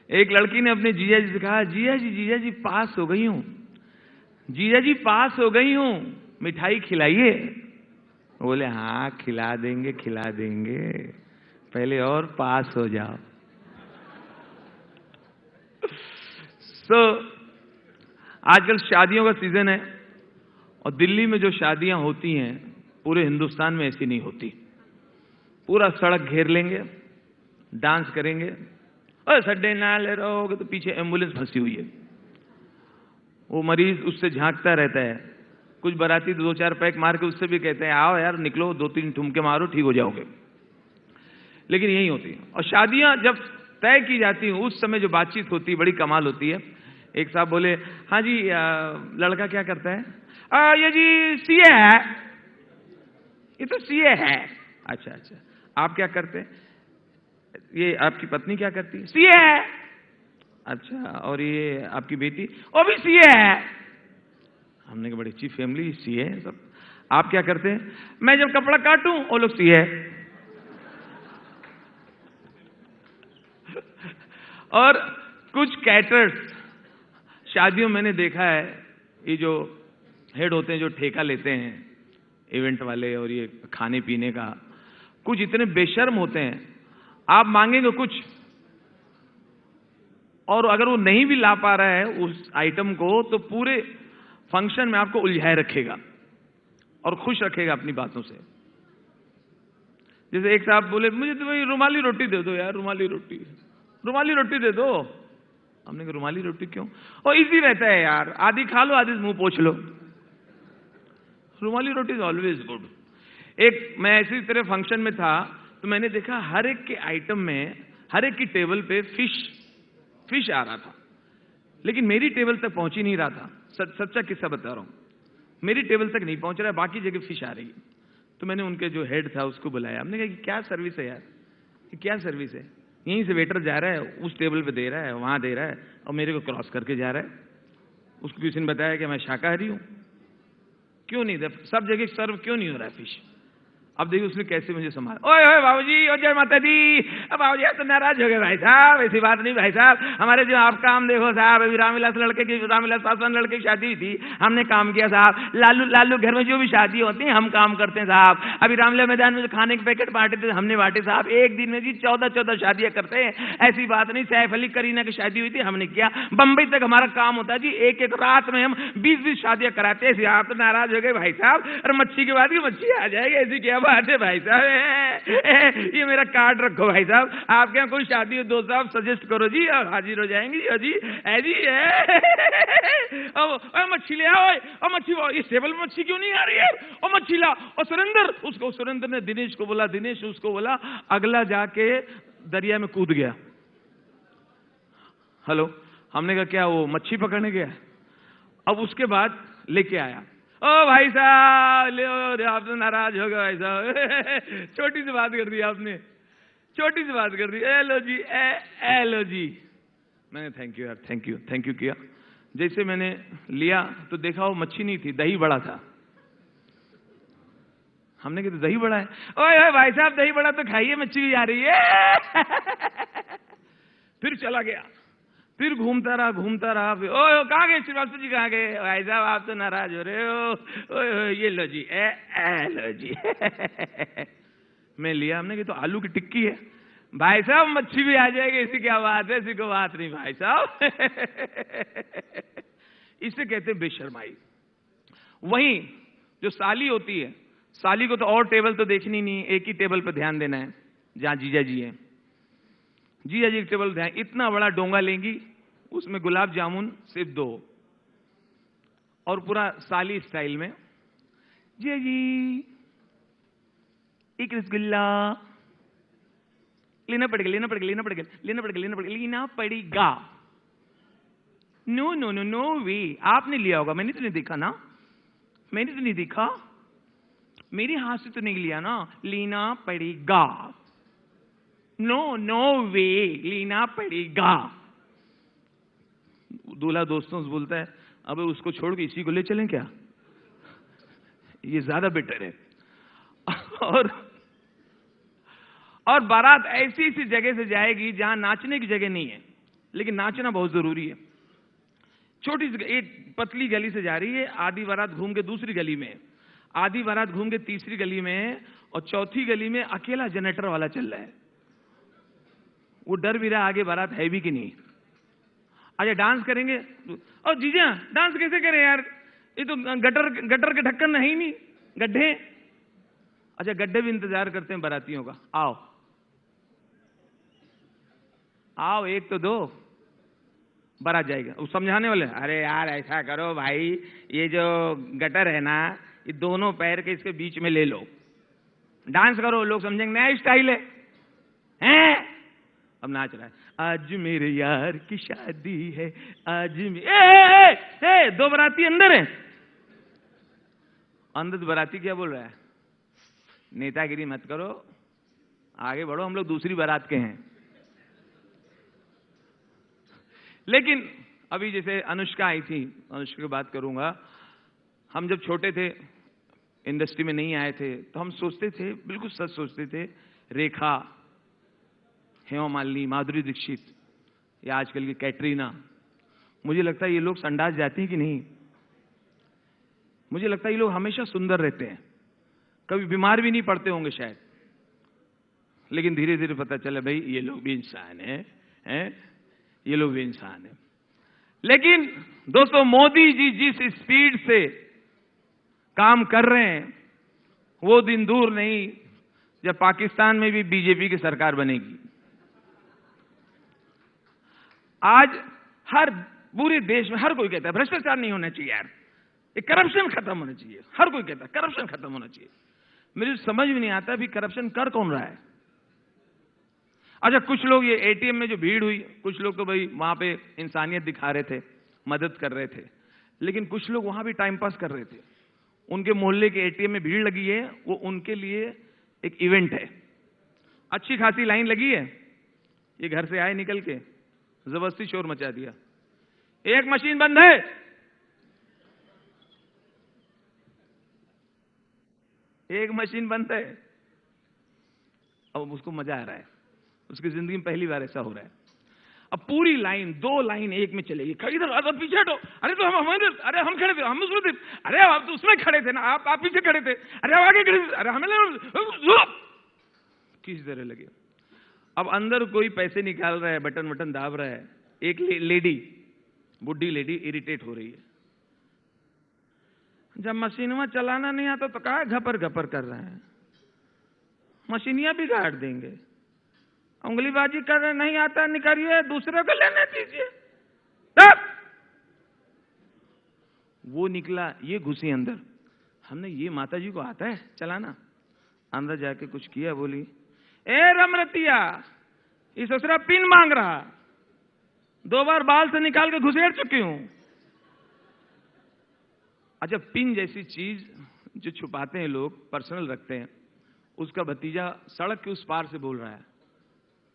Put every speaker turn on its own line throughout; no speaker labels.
एक लड़की ने अपने जीजा जी से कहा, जीजा जी पास हो गई हूं, जीजा जी पास हो गई हूं, मिठाई खिलाइए। बोले हाँ खिला देंगे पहले और पास हो जाओ। आजकल शादियों का सीजन है और दिल्ली में जो शादियां होती हैं पूरे हिंदुस्तान में ऐसी नहीं होती। पूरा सड़क घेर लेंगे, डांस करेंगे, और सड्डे ना ले रहोगे तो पीछे एम्बुलेंस फंसी हुई है, वो मरीज उससे झांकता रहता है। कुछ बाराती 2-4 पैक मार के उससे भी कहते हैं आओ यार निकलो, 2-3 ठुमके मारो ठीक हो जाओगे। लेकिन यही होती है। और शादियां जब तय की जाती हैं उस समय जो बातचीत होती है बड़ी कमाल होती है। एक साहब बोले हाँ जी लड़का क्या करता है? ये जी सीए है। ये तो सीए है। अच्छा, आप क्या करते हैं? ये आपकी पत्नी क्या करती है? सीए है। अच्छा, और ये आपकी बेटी? वो भी सीए है। हमने कहा बड़ी अच्छी फैमिली, सीए है सब। आप क्या करते हैं? मैं जब कपड़ा काटूं वो लोग सीए है। और कुछ कैटर्स शादियों मैंने देखा है, ये जो हेड होते हैं जो ठेका लेते हैं इवेंट वाले और ये खाने पीने का, कुछ इतने बेशर्म होते हैं। आप मांगेंगे कुछ और अगर वो नहीं भी ला पा रहा है उस आइटम को तो पूरे फंक्शन में आपको उलझाए रखेगा और खुश रखेगा अपनी बातों से। जैसे एक साहब बोले मुझे तो वही रुमाली रोटी दे दो यार, रुमाली रोटी दे दो। हमने कहा रुमाली रोटी क्यों? और इजी रहता है यार, आधी खा लो आधी मुंह पोंछ लो। रुमाली रोटी इज ऑलवेज गुड। एक मैं ऐसी तरह फंक्शन में था तो मैंने देखा हर एक के आइटम में, हर एक की टेबल पे फिश आ रहा था, लेकिन मेरी टेबल तक पहुंच ही नहीं रहा था। सच्चा किस्सा बता रहा हूं, मेरी टेबल तक नहीं पहुंच रहा है, बाकी जगह फिश आ रही है। तो मैंने उनके जो हेड था उसको बुलाया, हमने कहा कि क्या सर्विस है यार, क्या सर्विस है? यहीं से वेटर जा रहा है उस टेबल पे दे रहा है, वहां दे रहा है और मेरे को क्रॉस करके जा रहा है। उसको किसी ने बताया कि मैं शाकाहारी हूं, क्यों नहीं दे, सब जगह सर्व क्यों नहीं हो रहा है फिश? अब देखिए उसने कैसे मुझे संभाला। ओए ओए बाबूजी, ओ जय माता दी। अब बाबूजी आप तो नाराज हो गए भाई साहब, ऐसी बात नहीं भाई साहब, हमारे जो आप काम देखो साहब, अभी रामविलास पासवान लड़के की शादी हुई थी, हमने काम किया साहब। लालू घर में जो भी शादी होती है हम काम करते हैं साहब। अभी रामलीला मैदान में जो खाने के पैकेट बांटे थे हमने बांटे साहब। एक दिन में जी 14 शादियां करते हैं, ऐसी बात नहीं। सैफ अली करीना की शादी हुई थी, हमने किया। बंबई तक हमारा काम होता है जी, एक रात में हम 20 शादियां कराते हैं। आप तो नाराज हो गए भाई साहब, और मच्छी के बाद की मच्छी आ जाएगी, ऐसी क्या बात है भाई साहब? ये मेरा कार्ड रखो भाई साहब, आपके यहाँ कोई शादी हो दोस्त साहब सजेस्ट करो जी, और हाजिर हो जाएंगी जी। ऐसी मच्छी ले आओ, और मच्छी इस टेबल में मच्छी क्यों नहीं आ रही है? और मच्छी ला। और सुरेंद्र ने दिनेश को बोला, दिनेश उसको बोला, अगला जाके दरिया में कूद गया। हेलो, हमने कहा क्या वो मच्छी पकड़ने गया? अब उसके बाद लेके आया, ओ भाई साहब ले, आप तो नाराज हो गए भाई साहब। छोटी सी बात कर दी आपने, छोटी सी बात कर दी। ए लो जी। मैंने थैंक यू यार, थैंक यू किया। जैसे मैंने लिया तो देखा वो मच्छी नहीं थी, दही बड़ा था। हमने कहा तो दही बड़ा है। ओए भाई साहब दही बड़ा तो खाइए, मच्छी भी आ रही है। फिर चला गया, फिर घूमता रहा। फिर ओ कहाँ गए श्रीवास्तव जी, कहाँ गए? भाई साहब आप तो नाराज हो रहे हो। ओ ये लो जी, लो जी। मैं लिया, हमने कहा तो आलू की टिक्की है। भाई साहब मच्छी भी आ जाएगी, ऐसी क्या बात है? ऐसी कोई बात नहीं भाई साहब। इसे कहते हैं बेशर्माई। वहीं जो साली होती है, साली को तो और टेबल तो देखनी नहीं, एक ही टेबल पर ध्यान देना है जहां जीजा जी है। जीजा जी टेबल ध्यान, इतना बड़ा डोंगा लेंगी, उसमें गुलाब जामुन सिर्फ 2, और पूरा साली स्टाइल में, जीजा जी एक रसगुल्ला लेना पड़ेगा। नो वे, आपने लिया होगा, मैंने तो नहीं देखा ना, मेरे हाथ से तो नहीं लिया ना, लेना पड़ेगा। नो वे, लेना पड़ेगा। दूल्हा दोस्तों से बोलता है अबे उसको छोड़ के इसी को ले चलें क्या, ये ज्यादा बेटर है। और बारात ऐसी जगह से जाएगी जहां नाचने की जगह नहीं है, लेकिन नाचना बहुत जरूरी है। छोटी सी एक पतली गली से जा रही है, आधी बारात घूम के दूसरी गली में, आधी बारात घूम के तीसरी गली में, और चौथी गली में अकेला जनरेटर वाला चल रहा है। वो डर भी रहा आगे बारात है भी कि नहीं। अच्छा डांस करेंगे, और जीजा डांस कैसे करें यार, ये तो गटर के ढक्कन है ही नहीं, गड्ढे। अच्छा गड्ढे भी इंतजार करते हैं बारातियों का, आओ आओ एक तो दो, बारात जाएगा। वो समझाने वाले, अरे यार ऐसा करो भाई, ये जो गटर है ना, ये दोनों पैर के इसके बीच में ले लो, डांस करो, लोग समझेंगे नया स्टाइल है। हैं? अब नाच रहा है, आज मेरे यार की शादी है, आज दो बाराती अंदर है, अंदर बाराती क्या बोल रहा है, नेतागिरी मत करो, आगे बढ़ो, हम लोग दूसरी बारात के हैं। लेकिन अभी जैसे अनुष्का आई थी, अनुष्का की बात करूंगा, हम जब छोटे थे, इंडस्ट्री में नहीं आए थे, तो हम सोचते थे, बिल्कुल सच सोचते थे, रेखा, हेमा मालिनी, माधुरी दीक्षित या आजकल की कैटरीना, मुझे लगता है ये लोग संडास जाती हैं कि नहीं, मुझे लगता है ये लोग हमेशा सुंदर रहते हैं, कभी बीमार भी नहीं पड़ते होंगे शायद। लेकिन धीरे धीरे पता चला भाई ये लोग भी इंसान हैं, ये लोग भी इंसान हैं। लेकिन दोस्तों मोदी जी जिस स्पीड से काम कर रहे हैं, वो दिन दूर नहीं जब पाकिस्तान में भी बीजेपी की सरकार बनेगी। आज हर पूरे देश में हर कोई कहता है भ्रष्टाचार नहीं होना चाहिए यार, ये करप्शन खत्म होना चाहिए, हर कोई कहता है करप्शन खत्म होना चाहिए। मुझे समझ में नहीं आता भी करप्शन कर कौन रहा है। अच्छा कुछ लोग ये एटीएम में जो भीड़ हुई, कुछ लोग तो भाई वहां पे इंसानियत दिखा रहे थे, मदद कर रहे थे, लेकिन कुछ लोग वहां भी टाइम पास कर रहे थे। उनके मोहल्ले के एटीएम में भीड़ लगी है, वो उनके लिए एक इवेंट है, अच्छी खासी लाइन लगी है, ये घर से आए निकल के जबरदस्ती शोर मचा दिया, एक मशीन बंद है, एक मशीन बंद है। अब उसको मजा आ रहा है, उसकी जिंदगी में पहली बार ऐसा हो रहा है। अब पूरी लाइन, दो लाइन एक में चलेगी, इधर पीछे हटो, अरे तो अरे हम खड़े थे, हम उसमें थे, अरे आप तो उसमें खड़े थे ना, आप पीछे खड़े थे, अरे आप आगे खड़े थे, अरे हमें किस तरह लगे। अब अंदर कोई पैसे निकाल रहा है, बटन बटन दाब रहा है, एक लेडी, बुढ़ी लेडी इरिटेट हो रही है, जब मशीन में चलाना नहीं आता तो कहा घपर घपर कर रहे हैं, मशीनियां भी गाड़ देंगे, उंगलीबाजी कर रहे, नहीं आता निकालिए, दूसरे को लेने दीजिए। तब वो निकला, ये घुसी अंदर, हमने ये माता जी को आता है चलाना, अंदर जाके कुछ किया, बोली ए रमरतिया, इस ससुरा पिन मांग रहा, 2 बार बाल से निकाल के घुसेड़ चुकी हूं। अच्छा पिन जैसी चीज जो छुपाते हैं लोग, पर्सनल रखते हैं, उसका भतीजा सड़क के उस पार से बोल रहा है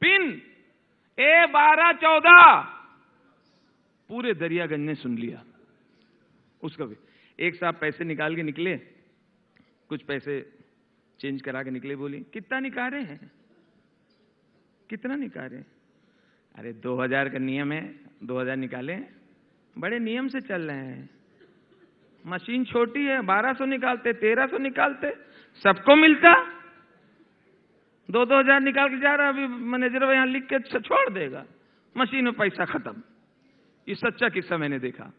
पिन A1214, पूरे दरियागंज ने सुन लिया उसका भी। एक साहब पैसे निकाल के निकले, कुछ पैसे चेंज करा के निकले, बोली कितना निकाले हैं, कितना निकाले, अरे 2000 का नियम है, 2000 निकाले, बड़े नियम से चल रहे हैं, मशीन छोटी है, 1200 निकालते, 1300 निकालते, सबको मिलता, 2-2 हजार निकाल के जा रहा, अभी मैनेजर यहां लिख के छोड़ देगा, मशीन में पैसा खत्म। ये सच्चा किस्सा मैंने देखा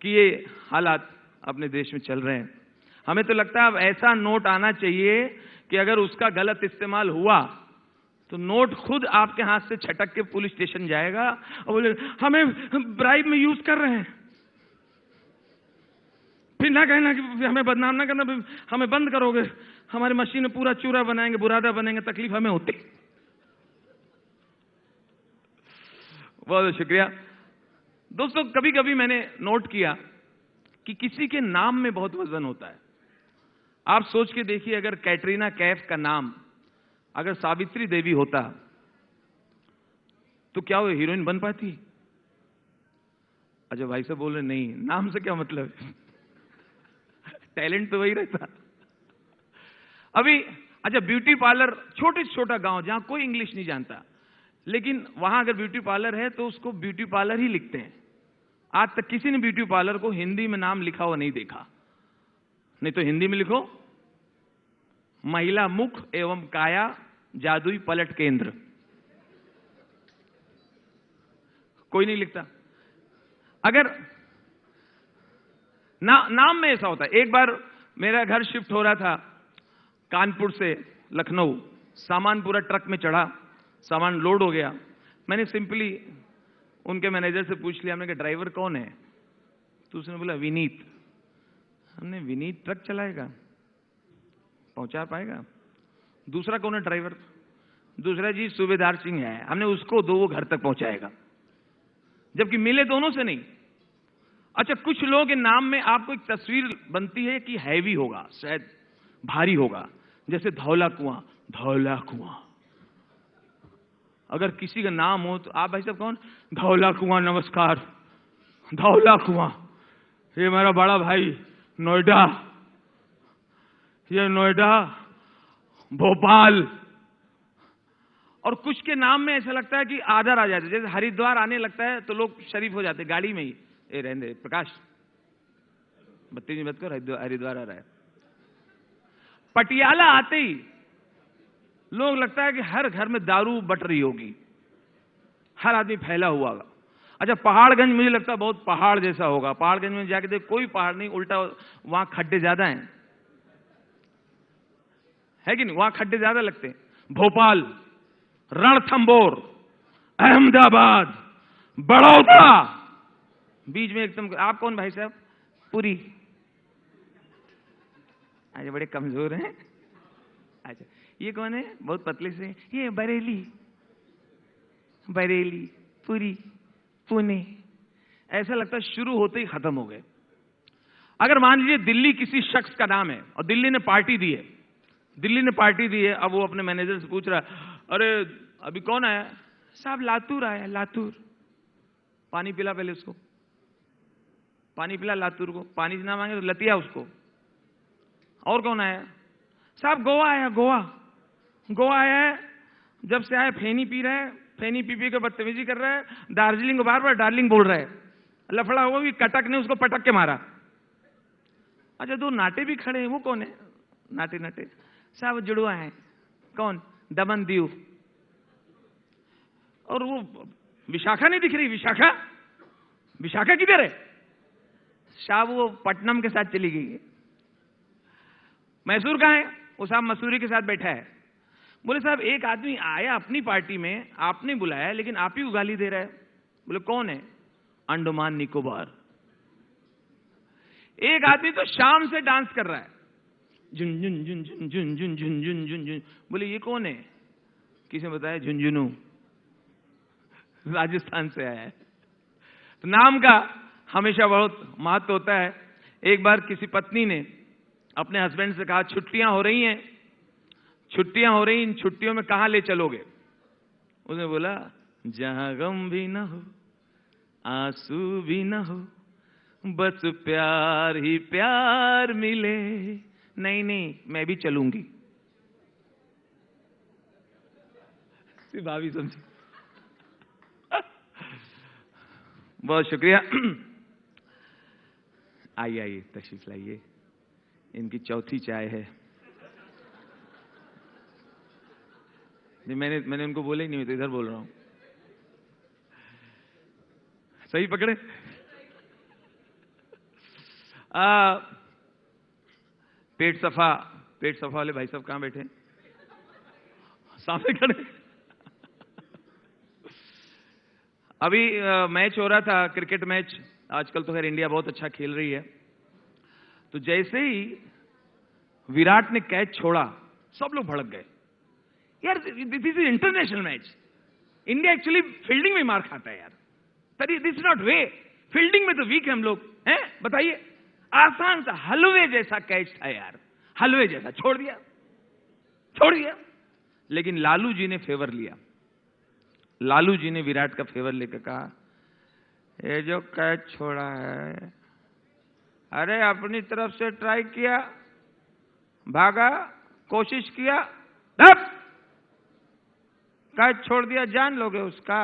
कि ये हालात अपने देश में चल रहे हैं। हमें तो लगता है अब ऐसा नोट आना चाहिए कि अगर उसका गलत इस्तेमाल हुआ तो नोट खुद आपके हाथ से छटक के पुलिस स्टेशन जाएगा और बोले हमें ब्राइब में यूज कर रहे हैं, फिर ना कहना कि हमें बदनाम ना करना, हमें बंद करोगे, हमारी मशीन में पूरा चूरा बनाएंगे, बुरादा बनेंगे, तकलीफ हमें होती। बहुत शुक्रिया दोस्तों। कभी कभी मैंने नोट किया कि किसी के नाम में बहुत वजन होता है। आप सोच के देखिए, अगर कैटरीना कैफ का नाम अगर सावित्री देवी होता तो क्या वो हीरोइन बन पाती? अच्छा भाई साहब बोल रहे नहीं, नाम से क्या मतलब है, टैलेंट तो वही रहता। अभी अच्छा ब्यूटी पार्लर, छोटे से छोटा गांव जहां कोई इंग्लिश नहीं जानता, लेकिन वहां अगर ब्यूटी पार्लर है तो उसको ब्यूटी पार्लर ही लिखते हैं। आज तक किसी ने ब्यूटी पार्लर को हिंदी में नाम लिखा हुआ नहीं देखा। नहीं तो हिंदी में लिखो महिला मुख एवं काया जादुई पलट केंद्र, कोई नहीं लिखता। अगर नाम में ऐसा होता है। एक बार मेरा घर शिफ्ट हो रहा था कानपुर से लखनऊ, सामान पूरा ट्रक में चढ़ा, सामान लोड हो गया। मैंने सिंपली उनके मैनेजर से पूछ लिया, हमने कहा ड्राइवर कौन है? तो उसने बोला विनीत। हमने विनीत ट्रक चलाएगा, पहुंचा पाएगा? दूसरा कौन है ड्राइवर? दूसरा जी सूबेदार सिंह है, हमने उसको दो, वो घर तक पहुंचाएगा। जबकि मिले दोनों से नहीं। अच्छा, कुछ लोगों के नाम में आपको एक तस्वीर बनती है कि हैवी होगा, शायद भारी होगा, जैसे धौला कुआं। धौला कुआं अगर किसी का नाम हो तो आप भाई साहब कौन? धौला कुआं, नमस्कार। धौला कुआं, ये मेरा बड़ा भाई नोएडा, ये नोएडा, भोपाल। और कुछ के नाम में ऐसा लगता है कि आदर आ जाता है, जैसे हरिद्वार आने लगता है तो लोग शरीफ हो जाते गाड़ी में ही। ए रहने प्रकाश, बत्ती मत कर, हरिद्वार आ रहा है। पटियाला आते ही लोग लगता है कि हर घर में दारू बट रही होगी, हर आदमी फैला हुआ होगा। अच्छा, पहाड़गंज मुझे लगता है बहुत पहाड़ जैसा होगा। पहाड़गंज में जाके देख, कोई पहाड़ नहीं, उल्टा वहां खड्डे ज्यादा हैं, है कि नहीं? वहां खड्डे ज्यादा लगते हैं। भोपाल, रणथंबोर, अहमदाबाद, बड़ौदा, बीच में एकदम। आप कौन भाई साहब? पुरी। अच्छा, बड़े कमजोर हैं। अच्छा, ये कौन है? बहुत पतले से। ये बरेली, बरेली, पुरी, पुणे। ऐसा लगता है शुरू होते ही खत्म हो गए। अगर मान लीजिए दिल्ली किसी शख्स का नाम है और दिल्ली ने पार्टी दी है, दिल्ली ने पार्टी दी है, अब वो अपने मैनेजर से पूछ रहा है, अरे अभी कौन आया? साहब लातूर आया, लातूर। पानी पिला पहले उसको, पानी पिला लातूर को। पानी से ना मांगे तो लतिया उसको। और कौन आया? साहब गोवा आया, गोवा। गोवा आया है, जब से आया फेनी पी रहा है, फेनी पी पी के बदतमीजी कर रहा है, दार्जिलिंग को बार बार डार्लिंग बोल रहा है। लफड़ा हुआ भी, कटक ने उसको पटक के मारा। अच्छा, दो नाटे भी खड़े हैं, वो कौन है? नाटे नाटे साहब जुड़वा है। कौन? दमन दीव। और वो विशाखा नहीं दिख रही? विशाखा, विशाखा किधर है? साहब वो पटनम के साथ चली गई है। मैसूर कहां है? वो साहब मसूरी के साथ बैठा है। बोले साहब एक आदमी आया अपनी पार्टी में, आपने बुलाया लेकिन आप ही गाली दे रहा है। बोले कौन है? अंडमान निकोबार। एक आदमी तो शाम से डांस कर रहा है, झुन झुन झुन झुन झुन झुन झुन झुन झुन झुन। बोले ये कौन है? किसी ने बताया झुंझुनू, राजस्थान से आया है। तो नाम का हमेशा बहुत महत्व होता है। एक बार किसी पत्नी ने अपने हस्बैंड से कहा, छुट्टियां हो रही हैं, छुट्टियां हो रही, इन छुट्टियों में कहां ले चलोगे? उसने बोला जहां गम भी ना हो, आंसू भी ना हो, बस प्यार ही प्यार मिले। नहीं नहीं, मैं भी चलूंगी। भाभी समझी। बहुत शुक्रिया। आइए आइए, तशरीफ लाइए। इनकी चौथी चाय है। मैंने उनको बोला ही नहीं, तो इधर बोल रहा हूं। सही पकड़े? पेट सफा वाले भाई साहब कहां बैठे? सामने खड़े। अभी मैच हो रहा था, क्रिकेट मैच। आजकल तो खैर इंडिया बहुत अच्छा खेल रही है। तो जैसे ही विराट ने कैच छोड़ा, सब लोग भड़क गए। यार this is international match, India actually fielding में मार खाता है यार। This is not way, fielding में तो वीक है हम लोग हैं। बताइए, आसान सा हलवे जैसा कैच था यार, हलवे जैसा। छोड़ दिया, छोड़ दिया। लेकिन लालू जी ने फेवर लिया। लालू जी ने विराट का फेवर लेकर कहा, ये जो कैच छोड़ा है, अरे अपनी तरफ से ट्राई किया, भागा, कोशिश किया, धप कैद छोड़ दिया, जान लोगे उसका?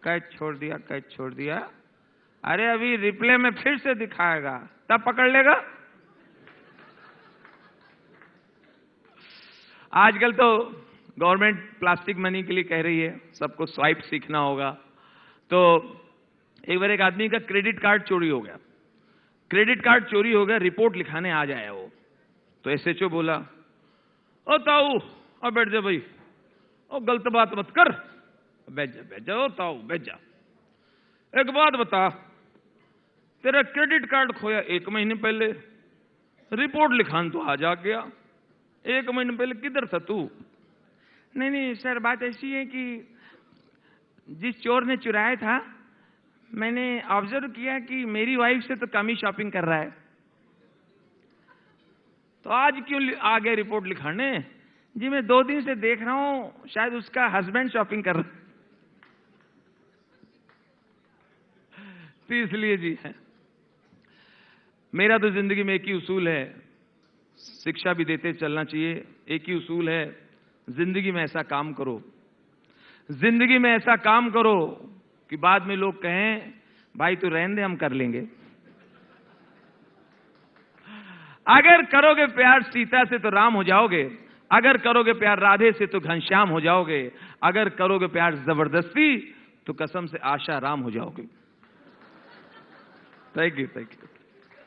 कैद छोड़ दिया, कैद छोड़ दिया। अरे अभी रिप्ले में फिर से दिखाएगा, तब पकड़ लेगा। आजकल तो गवर्नमेंट प्लास्टिक मनी के लिए कह रही है सबको स्वाइप सीखना होगा। तो एक बार एक आदमी का क्रेडिट कार्ड चोरी हो गया, क्रेडिट कार्ड चोरी हो गया, रिपोर्ट लिखाने आ जाए वो। तो एसएचओ बोला, ओ ताऊ, अब बैठ जा भाई, ओ गलत बात मत कर, बैठ जा, ओ ताऊ बैठ जा। एक बात बता, तेरा क्रेडिट कार्ड खोया 1 महीने पहले, रिपोर्ट लिखान तो आज आ गया, 1 महीने पहले किधर था तू? नहीं नहीं सर, बात ऐसी है कि जिस चोर ने चुराया था, मैंने ऑब्जर्व किया कि मेरी वाइफ से तो कम ही शॉपिंग कर रहा है, तो आज क्यों आ गया रिपोर्ट लिखाने? जी मैं 2 दिन से देख रहा हूं, शायद उसका हस्बैंड शॉपिंग कर रहा है, तो इसलिए जी है। मेरा तो जिंदगी में एक ही उसूल है, शिक्षा भी देते चलना चाहिए। एक ही उसूल है, जिंदगी में ऐसा काम करो, जिंदगी में ऐसा काम करो कि बाद में लोग कहें भाई तू रहने दे, हम कर लेंगे। अगर करोगे प्यार सीता से तो राम हो जाओगे, अगर करोगे प्यार राधे से तो घनश्याम हो जाओगे, अगर करोगे प्यार जबरदस्ती तो कसम से आशा राम हो जाओगे। Thank you, thank you.